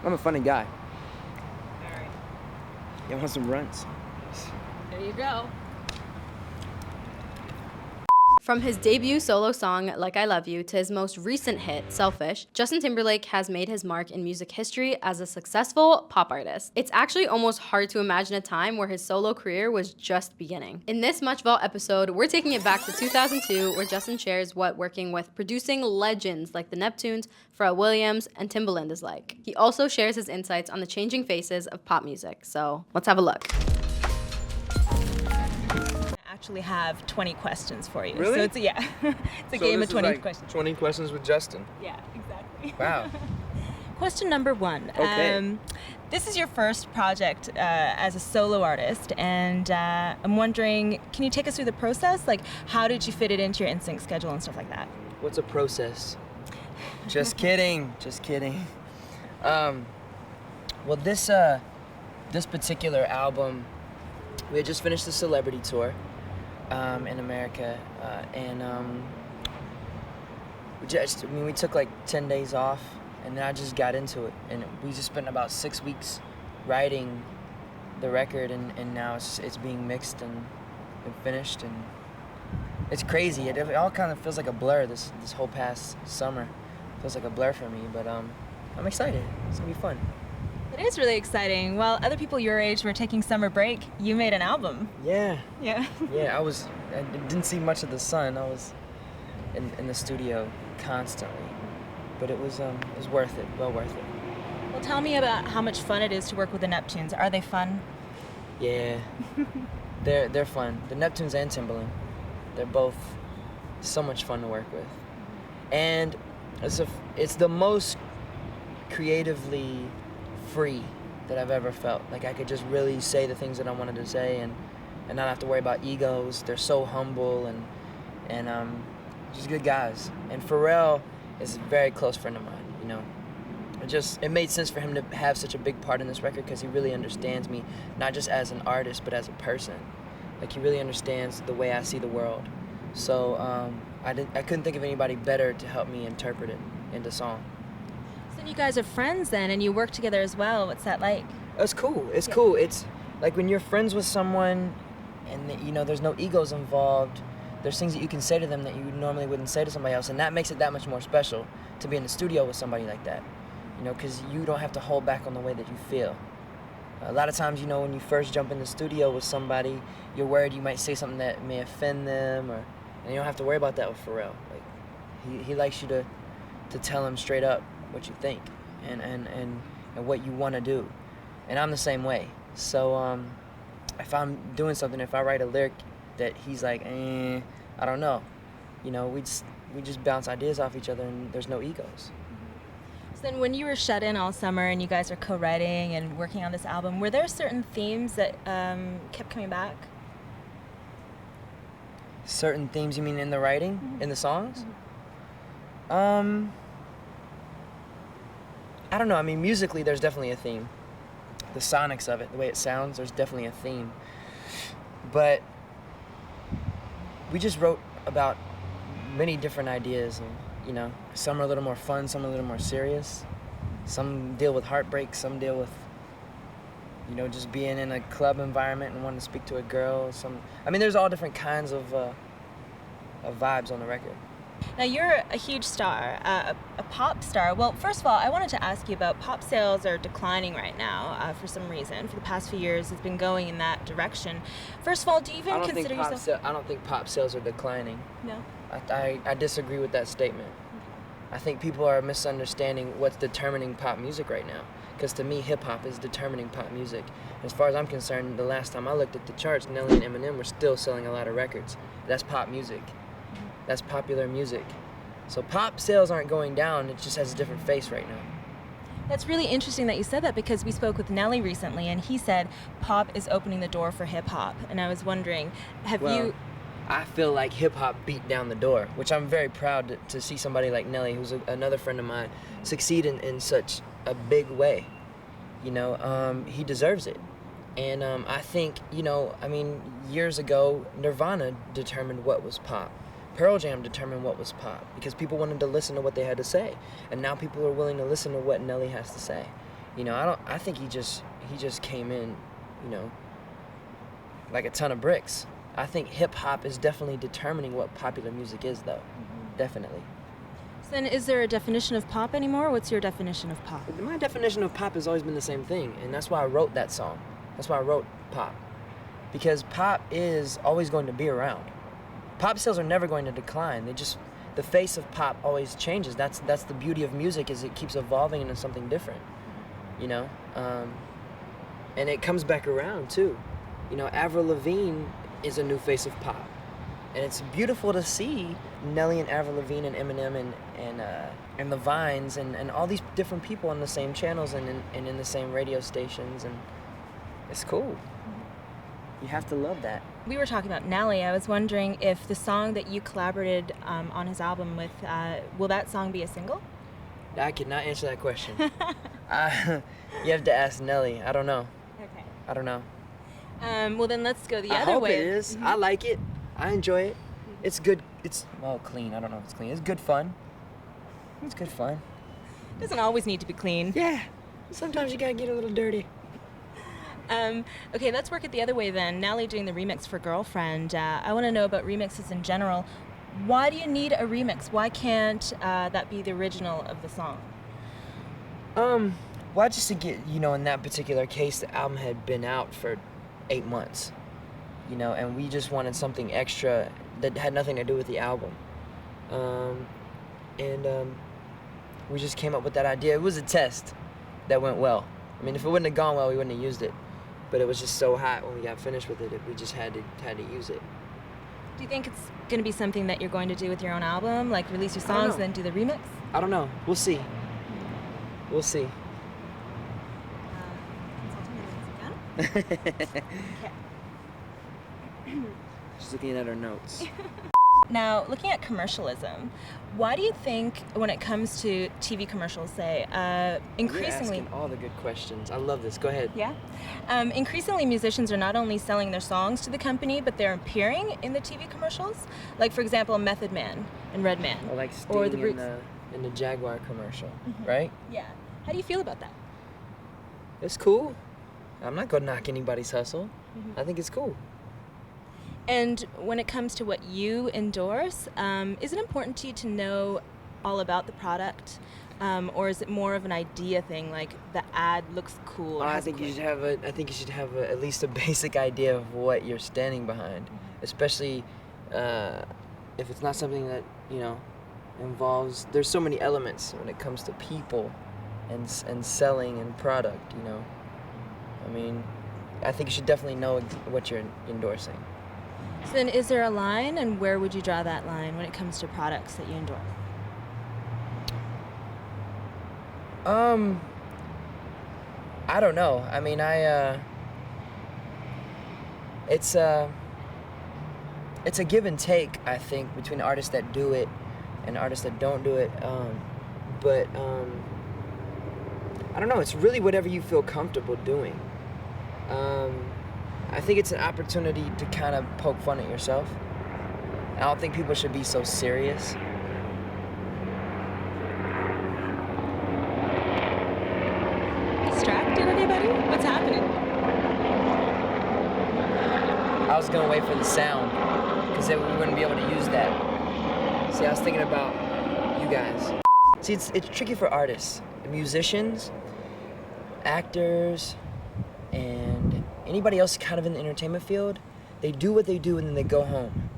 I'm a funny guy. All right. You want some runs? There you go. From his debut solo song, Like I Love You, to his most recent hit, Selfish, Justin Timberlake has made his mark in music history as a successful pop artist. It's actually almost hard to imagine a time where his solo career was just beginning. In this Much Vault episode, we're taking it back to 2002, where Justin shares what working with producing legends like the Neptunes, Pharrell Williams, and Timbaland is like. He also shares his insights on the changing faces of pop music, so let's have a look. Actually have 20 questions for you. Really? So it's a game of 20 questions. 20 questions with Justin. Yeah, exactly. Wow. Question number 1. Okay. This is your first project as a solo artist, and I'm wondering, can you take us through the process? Like, how did you fit it into your NSYNC schedule and stuff like that? What's a process? Just kidding. Just kidding. Well, this particular album, we had just finished the celebrity tour in America, and we took like 10 days off, and then I just got into it, and we just spent about 6 weeks writing the record, and now it's being mixed and finished, and it's crazy. It all kind of feels like a blur. This whole past summer feels like a blur for me, but I'm excited. It's gonna be fun. It is really exciting. While other people your age were taking summer break, you made an album. Yeah. Yeah. Yeah, I didn't see much of the sun. I was in the studio constantly, but it was worth it, well worth it. Well, tell me about how much fun it is to work with the Neptunes. Are they fun? Yeah, they're fun. The Neptunes and Timberlake, they're both so much fun to work with, and it's the most creatively free that I've ever felt. Like I could just really say the things that I wanted to say and not have to worry about egos. They're so humble and just good guys. And Pharrell is a very close friend of mine, you know. It made sense for him to have such a big part in this record because he really understands me, not just as an artist, but as a person. Like he really understands the way I see the world. So I couldn't think of anybody better to help me interpret it into song. So you guys are friends then, and you work together as well. What's that like? It's cool. It's cool. It's like when you're friends with someone and, you know, there's no egos involved, there's things that you can say to them that you normally wouldn't say to somebody else, and that makes it that much more special to be in the studio with somebody like that, you know, because you don't have to hold back on the way that you feel. A lot of times, you know, when you first jump in the studio with somebody, you're worried you might say something that may offend them, and you don't have to worry about that with Pharrell. Like, he likes you to tell him straight up what you think and what you want to do, and I'm the same way. So if I'm doing something, if I write a lyric that he's like, I don't know, you know, we just bounce ideas off each other, and there's no egos. So then when you were shut in all summer and you guys are co-writing and working on this album, were there certain themes that kept coming back? Certain themes, you mean in the writing, in the songs? I don't know. I mean, musically, there's definitely a theme. The sonics of it, the way it sounds, there's definitely a theme. But we just wrote about many different ideas, and, you know, some are a little more fun, some are a little more serious. Some deal with heartbreak, some deal with, you know, just being in a club environment and wanting to speak to a girl. There's all different kinds of vibes on the record. Now you're a huge star, a pop star. Well, first of all, I wanted to ask you about pop sales are declining right now for some reason. For the past few years, it's been going in that direction. First of all, do you even consider yourself... I don't think pop sales are declining. No? I disagree with that statement. I think people are misunderstanding what's determining pop music right now. Because to me, hip-hop is determining pop music. As far as I'm concerned, the last time I looked at the charts, Nelly and Eminem were still selling a lot of records. That's pop music. That's popular music. So pop sales aren't going down, it just has a different face right now. That's really interesting that you said that, because we spoke with Nelly recently and he said pop is opening the door for hip-hop. And I was wondering, I feel like hip-hop beat down the door, which I'm very proud to see somebody like Nelly, who's another friend of mine, succeed in such a big way. You know, he deserves it. And I think, you know, years ago, Nirvana determined what was pop. Pearl Jam determined what was pop because people wanted to listen to what they had to say. And now people are willing to listen to what Nelly has to say. You know, I think he just came in, you know, like a ton of bricks. I think hip hop is definitely determining what popular music is, though. Definitely. So then, is there a definition of pop anymore? What's your definition of pop? My definition of pop has always been the same thing, and that's why I wrote that song. That's why I wrote pop. Because pop is always going to be around. Pop sales are never going to decline. The face of pop always changes. That's the beauty of music, is it keeps evolving into something different, you know? And it comes back around, too. You know, Avril Lavigne is a new face of pop. And it's beautiful to see Nelly and Avril Lavigne and Eminem and the Vines and all these different people on the same channels and in the same radio stations, and it's cool. You have to love that. We were talking about Nelly. I was wondering if the song that you collaborated on his album with, will that song be a single? I cannot answer that question. You have to ask Nelly. I don't know. Okay. I don't know. Well, then let's go the I other hope way. it is. I like it. I enjoy it. It's good. It's, well, clean. I don't know if it's clean. It's good fun. It's good fun. It doesn't always need to be clean. Yeah. Sometimes you gotta get a little dirty. Okay, let's work it the other way then. Nelly doing the remix for Girlfriend. I want to know about remixes in general. Why do you need a remix? Why can't that be the original of the song? Well, just to get, you know, in that particular case, the album had been out for 8 months, you know, and we just wanted something extra that had nothing to do with the album. We just came up with that idea. It was a test that went well. I mean, if it wouldn't have gone well, we wouldn't have used it. But it was just so hot when we got finished with it, we just had to use it. Do you think it's going to be something that you're going to do with your own album? Like release your songs and then do the remix? I don't know. We'll see. We'll see. She's looking at her notes. Now, looking at commercialism, why do you think when it comes to TV commercials, say, increasingly... You're asking all the good questions. I love this. Go ahead. Yeah? Increasingly, musicians are not only selling their songs to the company, but they're appearing in the TV commercials. Like, for example, Method Man and Redman. Or like Sting or the Roots. in the Jaguar commercial, right? Yeah. How do you feel about that? It's cool. I'm not going to knock anybody's hustle. I think it's cool. And when it comes to what you endorse, is it important to you to know all about the product? Or is it more of an idea thing, like the ad looks cool? I think you should have at least a basic idea of what you're standing behind, especially if it's not something that, you know, involves. There's so many elements when it comes to people and selling and product. You know, I mean, I think you should definitely know what you're endorsing. So then, is there a line, and where would you draw that line when it comes to products that you endorse? I don't know. I mean, it's a give and take, I think, between artists that do it and artists that don't do it. But I don't know. It's really whatever you feel comfortable doing. I think it's an opportunity to kind of poke fun at yourself. I don't think people should be so serious. Distracted, anybody? What's happening? I was gonna wait for the sound, because then we wouldn't be able to use that. See, I was thinking about you guys. See, it's tricky for artists, musicians, actors, and anybody else kind of in the entertainment field. They do what they do and then they go home.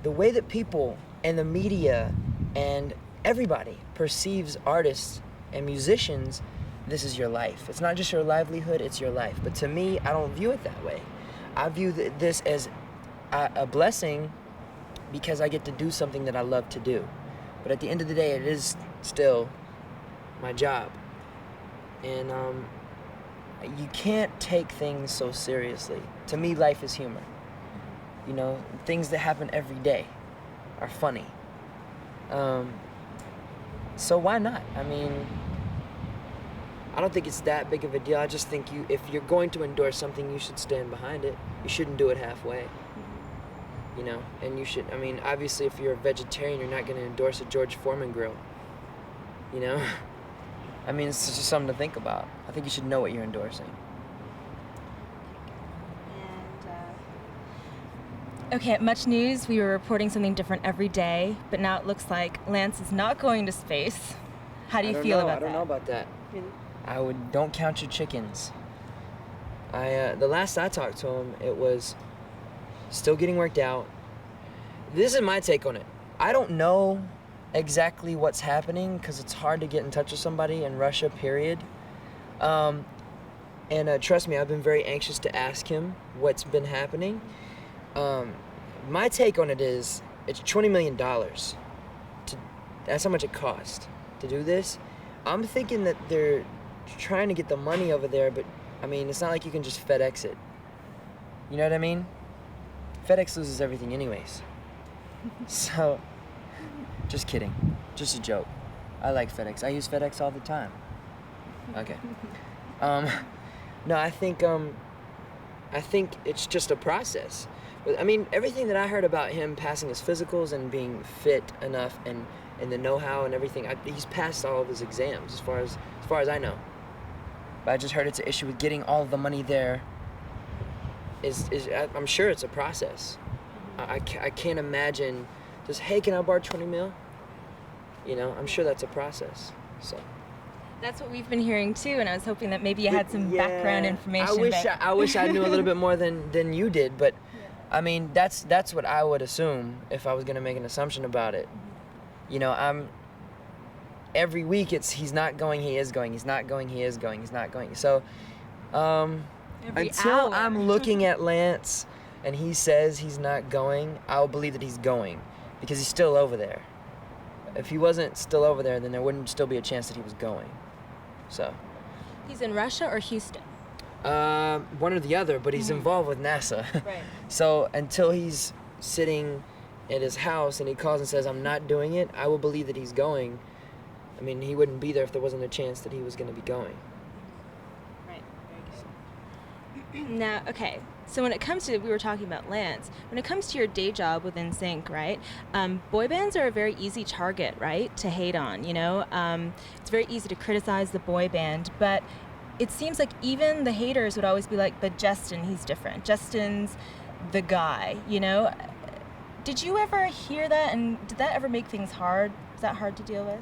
The way that people and the media and everybody perceives artists and musicians, this is your life. It's not just your livelihood, it's your life. But to me, I don't view it that way. I view this as a blessing because I get to do something that I love to do. But at the end of the day, it is still my job. And you can't take things so seriously. To me, life is humor. You know, things that happen every day are funny. So why not? I mean, I don't think it's that big of a deal. I just think if you're going to endorse something, you should stand behind it. You shouldn't do it halfway. You know, and you should, I mean, obviously if you're a vegetarian, you're not going to endorse a George Foreman grill. You know? I mean, it's just something to think about. I think you should know what you're endorsing. Okay, at Much News, we were reporting something different every day, but now it looks like Lance is not going to space. How do you feel about that? I don't know about that. Don't count your chickens. The last I talked to him, it was still getting worked out. This is my take on it. I don't know exactly what's happening because it's hard to get in touch with somebody in Russia, period. Trust me, I've been very anxious to ask him what's been happening. My take on it is it's $20 million. That's how much it cost to do this. I'm thinking that they're trying to get the money over there, but I mean, it's not like you can just FedEx it. You know what I mean? FedEx loses everything anyways. So, just kidding. Just a joke. I like FedEx. I use FedEx all the time. Okay. No, I think it's just a process. But I mean, everything that I heard about him passing his physicals and being fit enough and the know-how and everything, he's passed all of his exams as far as I know. But I just heard it's an issue with getting all of the money there. I'm sure it's a process. I can't imagine just, hey, can I borrow 20 mil? You know, I'm sure that's a process. So. That's what we've been hearing too, and I was hoping that maybe you had some background information. I wish I knew a little bit more than you did, but I mean, that's what I would assume if I was gonna make an assumption about it. You know, every week he's not going, he is going, he's not going, he is going, he's not going. So until I'm looking at Lance and he says he's not going, I'll believe that he's going because he's still over there. If he wasn't still over there, then there wouldn't still be a chance that he was going. So. He's in Russia or Houston? One or the other, but he's involved with NASA. Right. So until he's sitting at his house and he calls and says, I'm not doing it, I will believe that he's going. I mean, he wouldn't be there if there wasn't a chance that he was going to be going. Right. Very good. Now, okay. So when it comes to, we were talking about Lance, when it comes to your day job with NSYNC, right, boy bands are a very easy target, right, to hate on, you know? It's very easy to criticize the boy band, but it seems like even the haters would always be like, but Justin, he's different. Justin's the guy, you know? Did you ever hear that, and did that ever make things hard? Was that hard to deal with?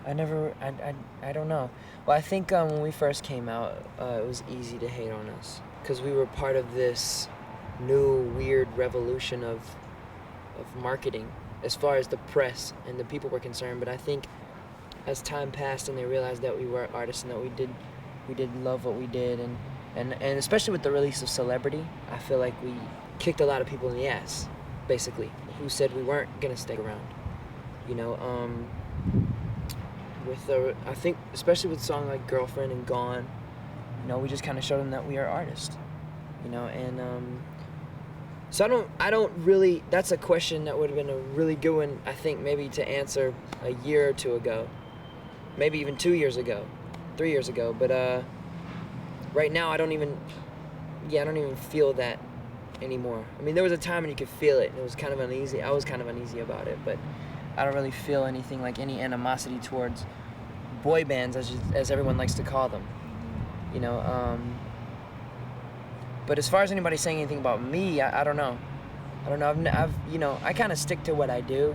I don't know. Well, I think when we first came out, it was easy to hate on us because we were part of this new weird revolution of marketing as far as the press and the people were concerned. But I think as time passed and they realized that we were artists and that we did love what we did, and especially with the release of Celebrity, I feel like we kicked a lot of people in the ass, basically, who said we weren't gonna stick around, you know. I think especially with a song like Girlfriend and Gone, you know, we just kind of showed them that we are artists, you know, and so I don't really, that's a question that would have been a really good one, I think, maybe to answer a year or two ago, maybe even 2 years ago, 3 years ago, but right now I don't even feel that anymore. I mean, there was a time when you could feel it and it was kind of uneasy. I was kind of uneasy about it, but I don't really feel anything like any animosity towards boy bands, as everyone likes to call them, you know. But as far as anybody saying anything about me, I don't know. I've you know, I kind of stick to what I do,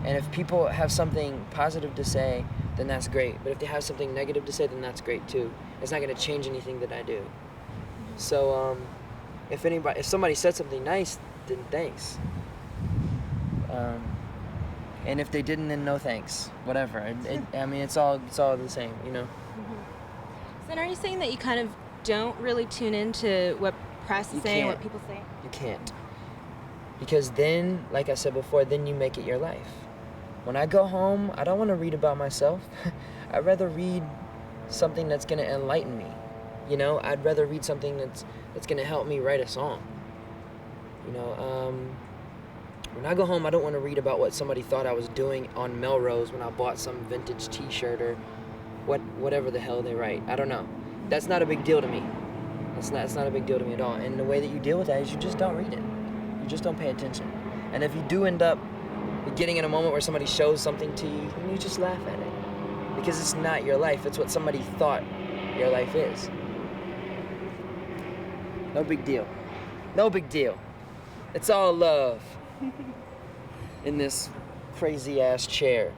and if people have something positive to say, then that's great. But if they have something negative to say, then that's great too. It's not going to change anything that I do. So if somebody said something nice, then thanks. And if they didn't, then no thanks. Whatever. I mean, it's all the same, you know. So then, are you saying that you kind of don't really tune into what press is saying, what people say? You can't. Because then, like I said before, then you make it your life. When I go home, I don't want to read about myself. I'd rather read something that's going to enlighten me. You know, I'd rather read something that's going to help me write a song. You know, when I go home, I don't want to read about what somebody thought I was doing on Melrose when I bought some vintage t-shirt or whatever the hell they write. I don't know. That's not a big deal to me. It's not a big deal to me at all. And the way that you deal with that is you just don't read it. You just don't pay attention. And if you do end up getting in a moment where somebody shows something to you, then you just laugh at it. because it's not your life. It's what somebody thought your life is. No big deal. No big deal. It's all love in this crazy ass chair.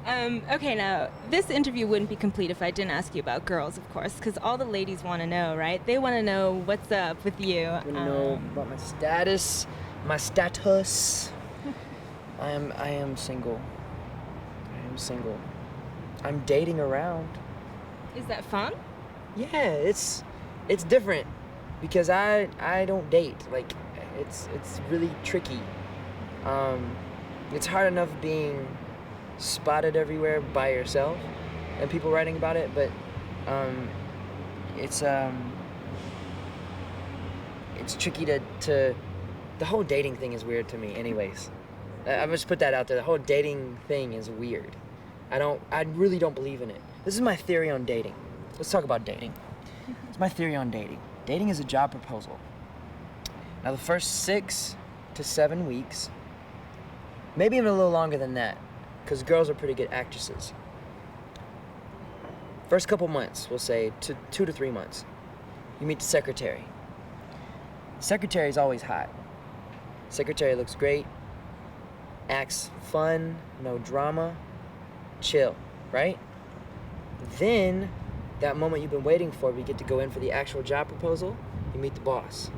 Okay, now, this interview wouldn't be complete if I didn't ask you about girls, of course, because all the ladies want to know, right? They want to know what's up with you. I want to know about my status. I am single. I'm dating around. Is that fun? Yeah, it's different because I don't date. Like, it's really tricky. It's hard enough being spotted everywhere by yourself and people writing about it, but it's tricky to the whole dating thing is weird to me anyways. I just put that out there. The whole dating thing is weird. I really don't believe in it. This is my theory on dating. Let's talk about dating. It's my theory on dating. Dating is a job proposal. Now the first 6 to 7 weeks, maybe even a little longer than that, because girls are pretty good actresses. First couple months, we'll say 2 to 3 months, you meet the secretary. Secretary is always hot. Secretary looks great, acts fun, no drama, chill, right? Then, that moment you've been waiting for, we get to go in for the actual job proposal, you meet the boss.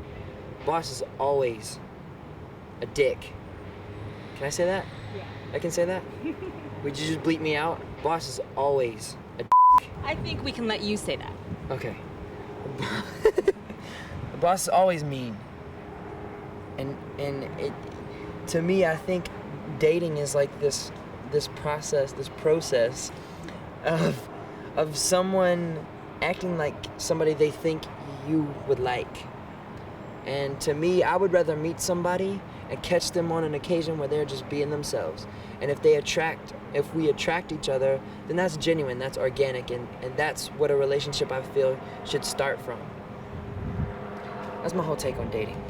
Boss is always a dick. Can I say that? Yeah. I can say that? Would you just bleep me out? Boss is always a dick. I think we can let you say that. Okay. The boss is always mean. And it, to me, I think dating is like this process of someone acting like somebody they think you would like. And to me, I would rather meet somebody and catch them on an occasion where they're just being themselves. And if we attract each other, then that's genuine, that's organic, and that's what a relationship I feel should start from. That's my whole take on dating.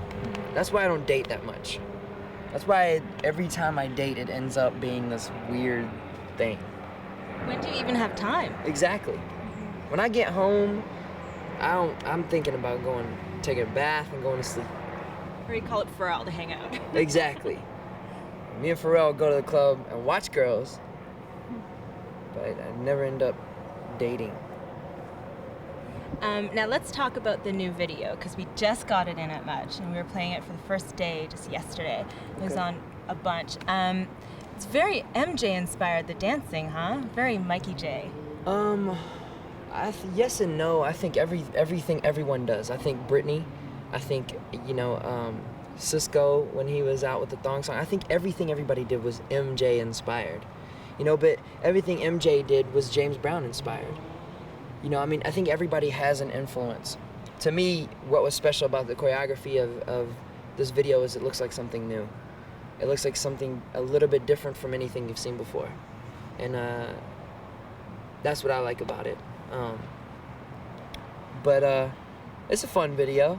That's why I don't date that much. That's why every time I date, it ends up being this weird thing. When do you even have time? Exactly. When I get home, I'm thinking about taking a bath and going to sleep. Or you call it Pharrell to hang out. Exactly. Me and Pharrell go to the club and watch girls, but I never end up dating. Now let's talk about the new video, because we just got it in at Much, and we were playing it for the first day just yesterday. It was on a bunch. It's very MJ inspired, the dancing, huh? Very Mikey J. Yes and no. I think everything everyone does. I think Britney, I think, Cisco when he was out with the thong song. I think everything everybody did was MJ inspired. But everything MJ did was James Brown inspired. I think everybody has an influence. To me, what was special about the choreography of this video is it looks like something new. It looks like something a little bit different from anything you've seen before. And that's what I like about it. But it's a fun video.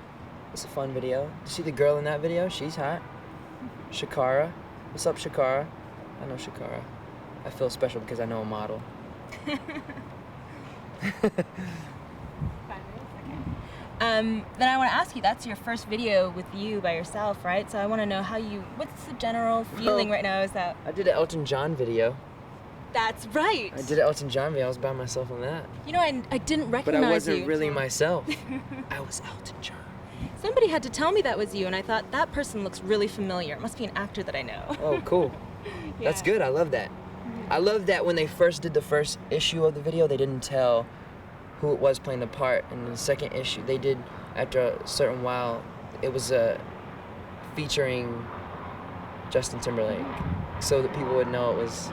Did you see the girl in that video? She's hot. Shakara. What's up, Shakara? I know Shakara. I feel special because I know a model. Then I want to ask you, that's your first video with you by yourself, right? So I want to know what's the general feeling right now? Is that... I did an Elton John video. That's right. I did an Elton John video. I was by myself on that. I didn't recognize you. But I wasn't really myself. I was Elton John. Somebody had to tell me that was you, and I thought, that person looks really familiar. It must be an actor that I know. Oh, cool. Yeah. That's good. I love that. I love that when they first did the first issue of the video, they didn't tell who it was playing the part. And the second issue, they did, after a certain while, it was featuring Justin Timberlake, so that people would know it was...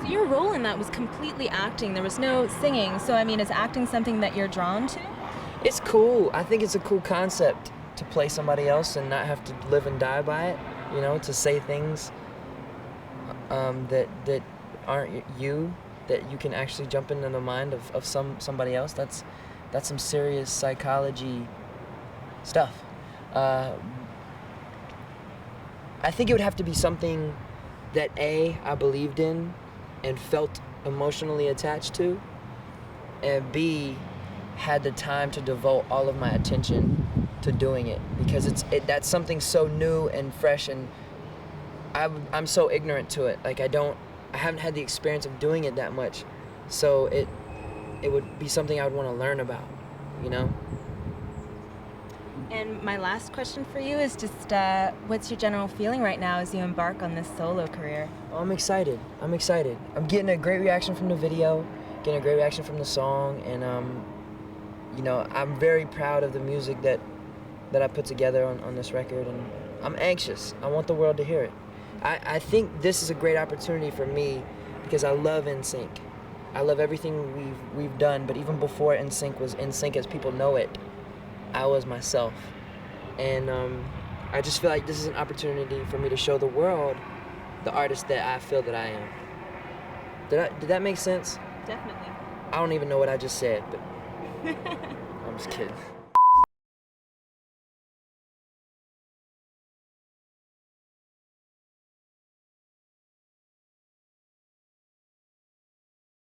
So your role in that was completely acting. There was no singing. So, is acting something that you're drawn to? It's cool. I think it's a cool concept to play somebody else and not have to live and die by it, to say things that aren't you, that you can actually jump into the mind of somebody else. That's some serious psychology stuff. I think it would have to be something that I believed in and felt emotionally attached to, and B, had the time to devote all of my attention to doing it, because that's something so new and fresh, and I'm so ignorant to it. Like I haven't had the experience of doing it that much, so it would be something I would want to learn about, you know? And my last question for you is just, what's your general feeling right now as you embark on this solo career? Oh, I'm excited. I'm getting a great reaction from the video, getting a great reaction from the song, and you know, I'm very proud of the music that I put together on this record, and I'm anxious. I want the world to hear it. I think this is a great opportunity for me because I love NSYNC. I love everything we've done, but even before NSYNC was NSYNC as people know it, I was myself. And I just feel like this is an opportunity for me to show the world the artist that I feel that I am. Did that make sense? Definitely. I don't even know what I just said, but I'm just kidding.